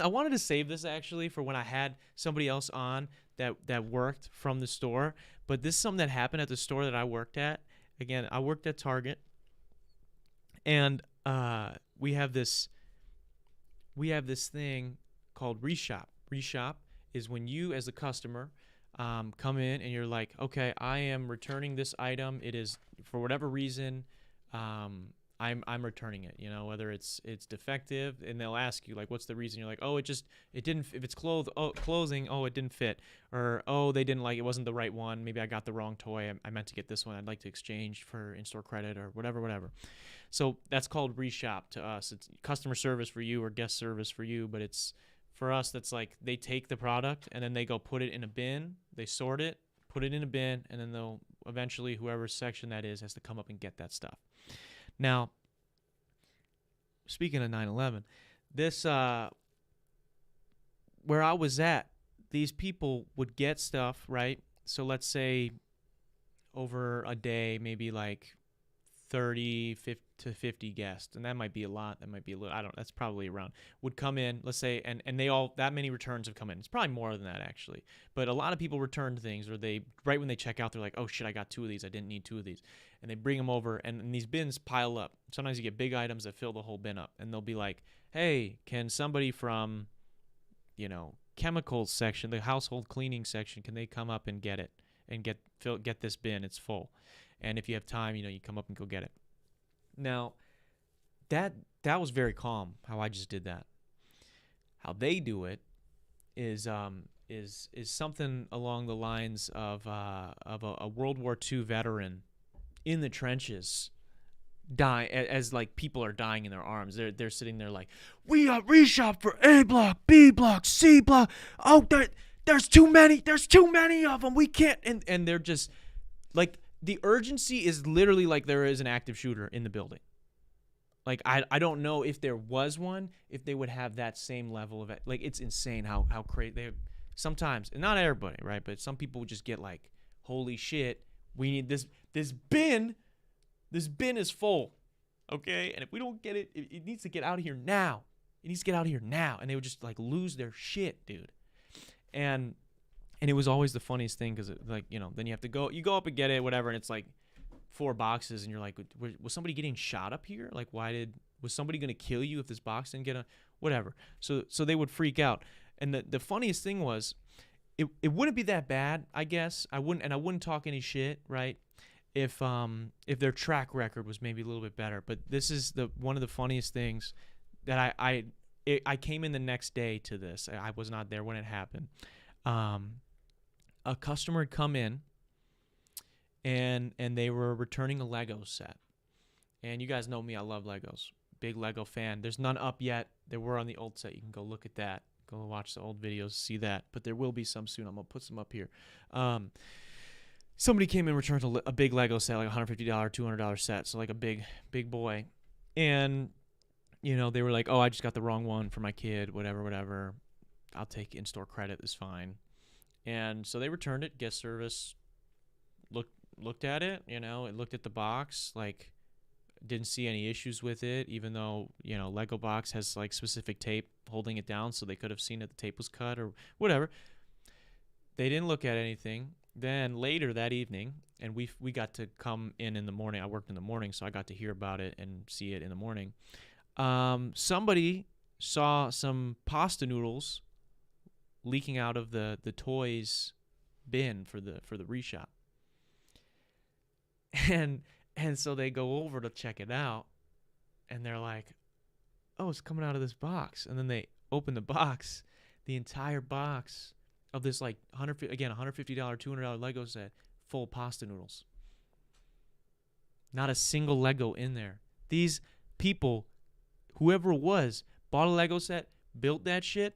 I wanted to save this actually for when I had somebody else on that worked from the store, but this is something that happened at the store that I worked at. Again, I worked at Target, and we have this thing called reshop. Reshop is when you, as a customer, come in and you're like, okay, I am returning this item. It is, for whatever reason, I'm returning it. You know, whether it's defective, and they'll ask you like, what's the reason? You're like, oh, it didn't. If it's clothing, oh, it didn't fit, or oh, they didn't like it, wasn't the right one. Maybe I got the wrong toy. I meant to get this one. I'd like to exchange for in-store credit or whatever. So that's called reshop to us. It's customer service for you or guest service for you, but it's for us. That's like they take the product and then they go put it in a bin. They sort it, put it in a bin, and then they'll eventually, whoever section that is, has to come up and get that stuff. Now, speaking of 9/11, this where I was at, these people would get stuff, right? So let's say over a day, maybe like 30 to 50 guests, and that might be a lot, that might be a little, I don't, that's probably around, would come in, let's say, and they all, that many returns have come in. It's probably more than that actually, but a lot of people return things, or they, right when they check out, they're like, oh shit, I got 2 of these, I didn't need 2 of these, and they bring them over, and these bins pile up. Sometimes you get big items that fill the whole bin up, and they'll be like, hey, can somebody from, chemicals section, the household cleaning section, can they come up and get it, and get this bin, it's full. And if you have time, you come up and go get it. Now, that was very calm how I just did that. How they do it is something along the lines of a World War II veteran in the trenches, dying as like people are dying in their arms. They're sitting there like, we got reshop for A block, B block, C block. Oh, there's too many of them. We can't. And they're just like, the urgency is literally like there is an active shooter in the building. Like, I don't know if there was one, if they would have that same level of it. Like, it's insane how crazy they sometimes, and not everybody, right? But some people would just get like, holy shit, we need this bin. This bin is full, okay? And if we don't get it, it needs to get out of here now. It needs to get out of here now. And they would just like lose their shit, dude. And it was always the funniest thing because, like, then you have to go up and get it, whatever, and it's like 4 boxes, and you're like, was somebody getting shot up here? Like, was somebody going to kill you if this box didn't get whatever? So they would freak out. And the funniest thing was, it wouldn't be that bad, I guess. I wouldn't talk any shit, right? If their track record was maybe a little bit better. But this is one of the funniest things that I came in the next day to this. I was not there when it happened. A customer had come in, and they were returning a Lego set. And you guys know me, I love Legos. Big Lego fan. There's none up yet. There were on the old set. You can go look at that. Go watch the old videos, see that. But there will be some soon. I'm going to put some up here. Somebody came in and returned a big Lego set, like $150, $200 set. So like a big boy. And, they were like, oh, I just got the wrong one for my kid, whatever. I'll take in-store credit. It's fine. And so they returned it. Guest service looked at it, it looked at the box, like didn't see any issues with it, even though, Lego box has like specific tape holding it down, so they could have seen that the tape was cut or whatever. They didn't look at anything. Then later that evening, and we got to come in the morning. I worked in the morning, so I got to hear about it and see it in the morning. Somebody saw some pasta noodles leaking out of the toys bin for the reshop. And so they go over to check it out, and they're like, oh, it's coming out of this box. And then they open the box, the entire box of this like $150, $200 Lego set full of pasta noodles. Not a single Lego in there. These people, whoever it was, bought a Lego set, built that shit,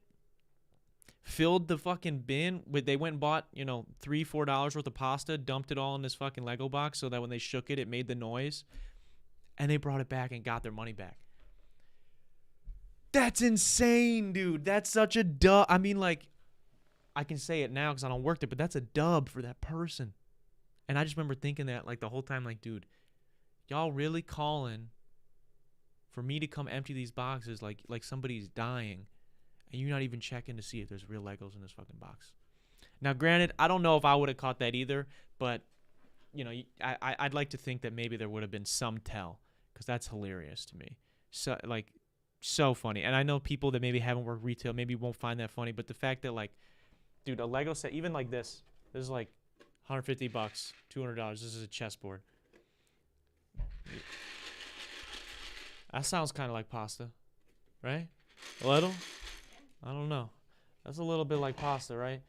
filled the fucking bin with, they went and bought, $3-4 worth of pasta, dumped it all in this fucking Lego box so that when they shook it, it made the noise, and they brought it back and got their money back. That's insane, dude. That's such a dub. I mean, like, I can say it now because I don't work there, but that's a dub for that person. And I just remember thinking that like the whole time, like, dude, y'all really calling for me to come empty these boxes like somebody's dying. and you're not even checking to see if there's real Legos in this fucking box. Now, granted, I don't know if I would have caught that either, but you know, I'd like to think that maybe there would have been some tell, because that's hilarious to me. So like, so funny. And I know people that maybe haven't worked retail maybe won't find that funny, but the fact that like, dude, a Lego set, even like this is like $150, $200. This is a chessboard. That sounds kind of like pasta, right? A little? I don't know. That's a little bit like pasta, right?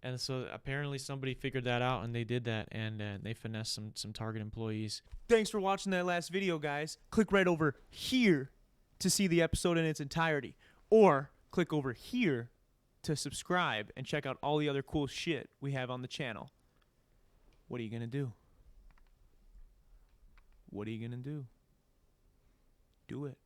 And so apparently somebody figured that out, and they did that, and they finessed some Target employees. Thanks for watching that last video, guys. Click right over here to see the episode in its entirety, or click over here to subscribe and check out all the other cool shit we have on the channel. What are you gonna do? What are you gonna do? Do it.